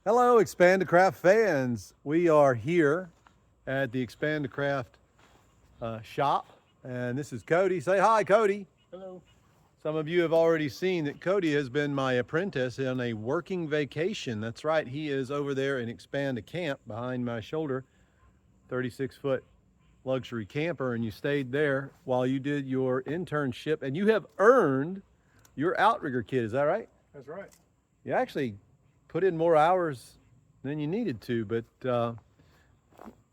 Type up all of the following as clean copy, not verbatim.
Hello, Expandacraft fans. We are here at the Expandacraft shop, and this is Cody. Say hi, Cody. Hello. Some of you have already seen that Cody has been my apprentice on a working vacation. That's right, he is over there in Expandacamp behind my shoulder, 36-foot luxury camper, and you stayed there while you did your internship, and you have earned your outrigger kit. Is that right? That's right. You actually put in more hours than you needed to, but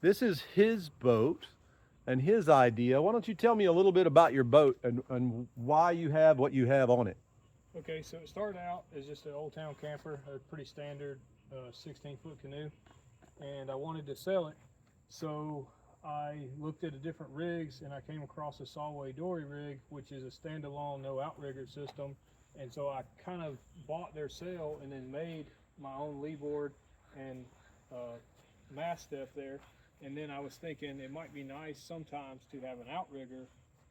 this is his boat and his idea. Why don't you tell me a little bit about your boat and why you have what you have on it? Okay, so it started out as just an old town camper, a pretty standard 16-foot canoe, and I wanted to sell it. So I looked at the different rigs and I came across a Solway Dory rig, which is a standalone no outrigger system. And so I kind of bought their sail and then made my own lee board and mast step there. And then I was thinking it might be nice sometimes to have an outrigger.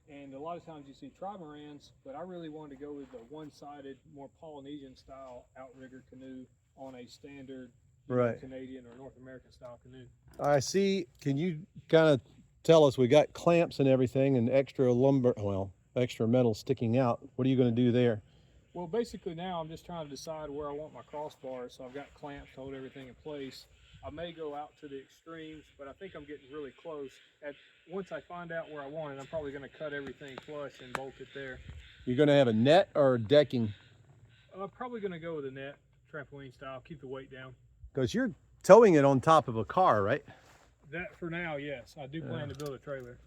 And a lot of times you see trimarans, but I really wanted to go with the one-sided, more Polynesian style outrigger canoe on a standard Right. Canadian or North American style canoe. I see. Can you kind of tell us, we got clamps and everything and extra lumber, well, extra metal sticking out. What are you going to do there? Well, basically now I'm just trying to decide where I want my crossbars. So I've got clamps to hold everything in place. I may go out to the extremes, but I think I'm getting really close. Once I find out where I want it, I'm probably going to cut everything flush and bolt it there. You're going to have a net or a decking? I'm probably going to go with a net, trampoline style, keep the weight down. Because you're towing it on top of a car, right? That for now, yes. I do plan to build a trailer.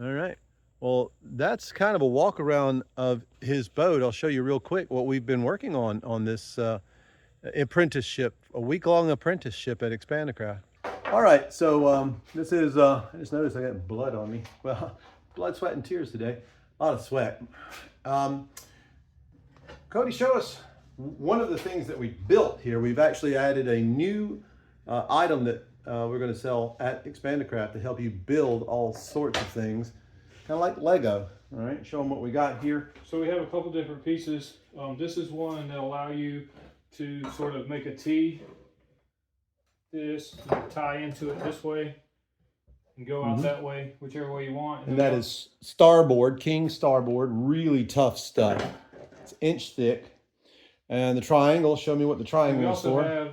All right. Well, that's kind of a walk around of his boat. I'll show you real quick what we've been working on this apprenticeship, a week-long apprenticeship at Expandacraft. All right, so this is, I just noticed I got blood on me. Well, blood, sweat, and tears today. A lot of sweat. Cody, show us one of the things that we built here. We've actually added a new item that we're going to sell at Expandacraft to help you build all sorts of things, kind of like Lego. All right, show them what we got here. So we have a couple different pieces. This is one that allow you to sort of make a T. This, you can tie into it this way and go out that way, whichever way you want. And that is starboard, king starboard, really tough stuff. It's inch thick. And the triangle, show me what the triangle we is also for. have,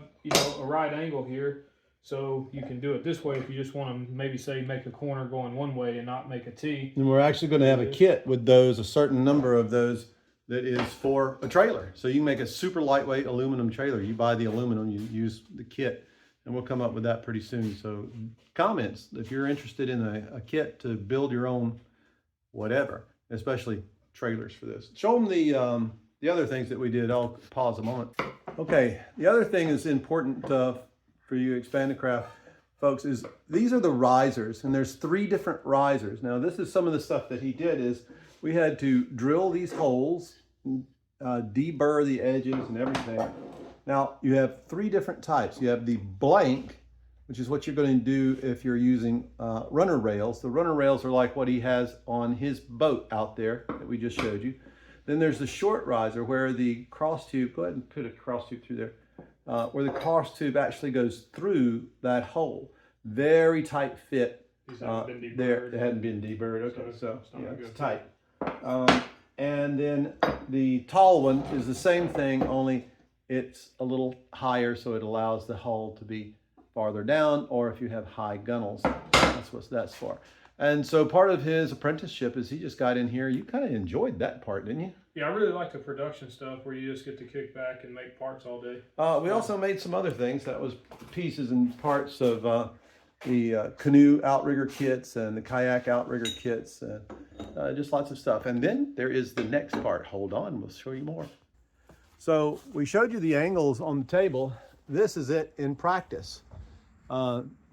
a right angle here, so you can do it this way if you just want to maybe say make a corner going one way and not make a T. And we're actually going to have a kit with those, a certain number of those that is for a trailer. So you can make a super lightweight aluminum trailer. You buy the aluminum, you use the kit, and we'll come up with that pretty soon. So comments if you're interested in a kit to build your own whatever, especially trailers for this. Show them the other things that we did. I'll pause a moment. Okay, the other thing is important for you Expandacraft folks is these are the risers, and there's 3 different risers. Now this is some of the stuff that he did is we had to drill these holes, deburr the edges and everything. Now you have 3 different types. You have the blank, which is what you're going to do if you're using runner rails. The runner rails are like what he has on his boat out there that we just showed you. Then there's the short riser where the cross tube, go ahead and put a cross tube through there, where the cross tube actually goes through that hole. Very tight fit there. It hadn't been deburred. Okay, so yeah, it's tight. And then the tall one is the same thing, only it's a little higher, so it allows the hull to be farther down, or if you have high gunnels, that's what that's for. And so part of his apprenticeship is he just got in here. You kind of enjoyed that part, didn't you? Yeah, I really like the production stuff where you just get to kick back and make parts all day. We also made some other things. That was pieces and parts of the canoe outrigger kits and the kayak outrigger kits, and just lots of stuff. And then there is the next part. Hold on, we'll show you more. So we showed you the angles on the table. This is it in practice.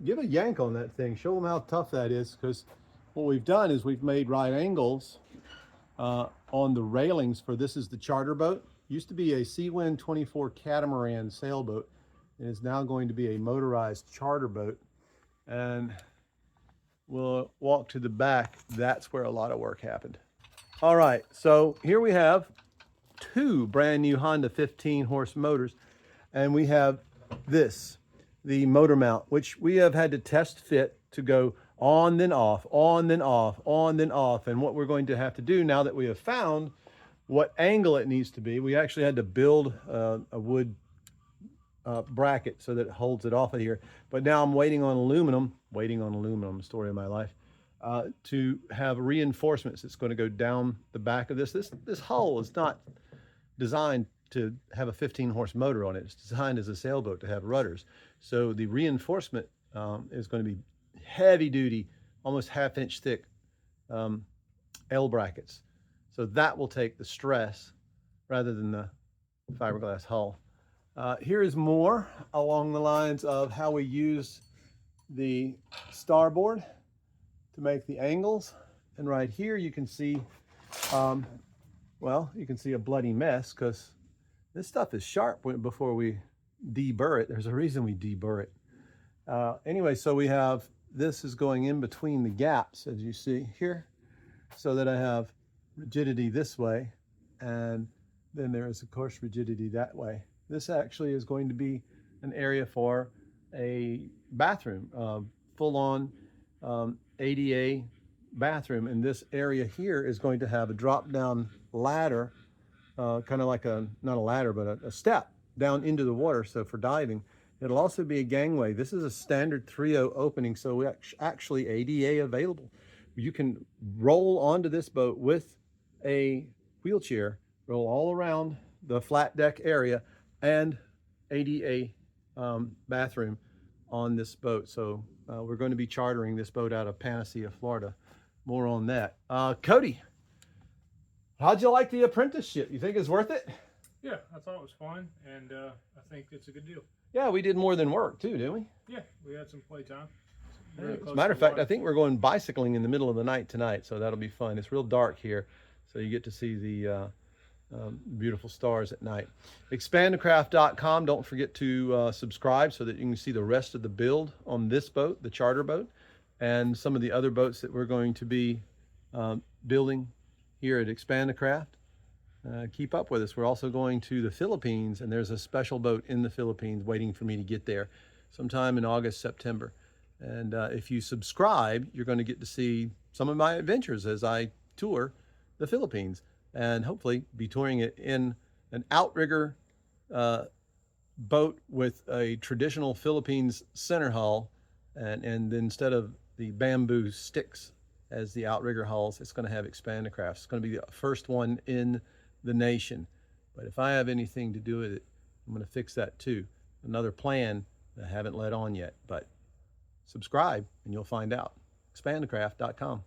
Give a yank on that thing. Show them how tough that is, because what we've done is we've made right angles on the railings for this is the charter boat. Used to be a Seawind 24 catamaran sailboat, and is now going to be a motorized charter boat. And we'll walk to the back. That's where a lot of work happened. All right, so here we have 2 brand new Honda 15 horse motors, and we have the motor mount, which we have had to test fit to go on, then off, on, then off, on, then off. And what we're going to have to do now that we have found what angle it needs to be, we actually had to build a wood bracket so that it holds it off of here. But now I'm waiting on aluminum, story of my life, to have reinforcements. It's going to go down the back of this. This hull is not designed to have a 15-horse motor on it. It's designed as a sailboat to have rudders. So the reinforcement is going to be heavy duty, almost half-inch thick L brackets. So that will take the stress rather than the fiberglass hull. Here is more along the lines of how we use the starboard to make the angles. And right here you can see, well, you can see a bloody mess because this stuff is sharp before we deburr it. There's a reason we deburr it. Anyway, so we have, this is going in between the gaps, as you see here, so that I have rigidity this way, and then there is, of course, rigidity that way. This actually is going to be an area for a bathroom, full-on ADA bathroom. And this area here is going to have a drop-down ladder, kind of like not a ladder, but a step down into the water. So for diving, it'll also be a gangway. This is a standard 3.0 opening, so we actually ADA available. You can roll onto this boat with a wheelchair, roll all around the flat deck area, and ADA bathroom on this boat. So we're going to be chartering this boat out of Panacea, Florida. More on that. Cody, how'd you like the apprenticeship? You think it's worth it? Yeah, I thought it was fun, and I think it's a good deal. Yeah, we did more than work too, didn't we? Yeah, we had some playtime. As a matter of fact, I think we're going bicycling in the middle of the night tonight, so that'll be fun. It's real dark here, so you get to see the beautiful stars at night. Expandacraft.com. Don't forget to subscribe so that you can see the rest of the build on this boat, the charter boat, and some of the other boats that we're going to be building here at Expandacraft. Keep up with us. We're also going to the Philippines, and there's a special boat in the Philippines waiting for me to get there sometime in August, September. And if you subscribe, you're going to get to see some of my adventures as I tour the Philippines, and hopefully be touring it in an outrigger boat with a traditional Philippines center hull, and instead of the bamboo sticks as the outrigger hulls, it's going to have Expandacraft. It's going to be the first one in the nation. But if I have anything to do with it, I'm going to fix that too. Another plan that I haven't let on yet, but subscribe and you'll find out. Expandacraft.com.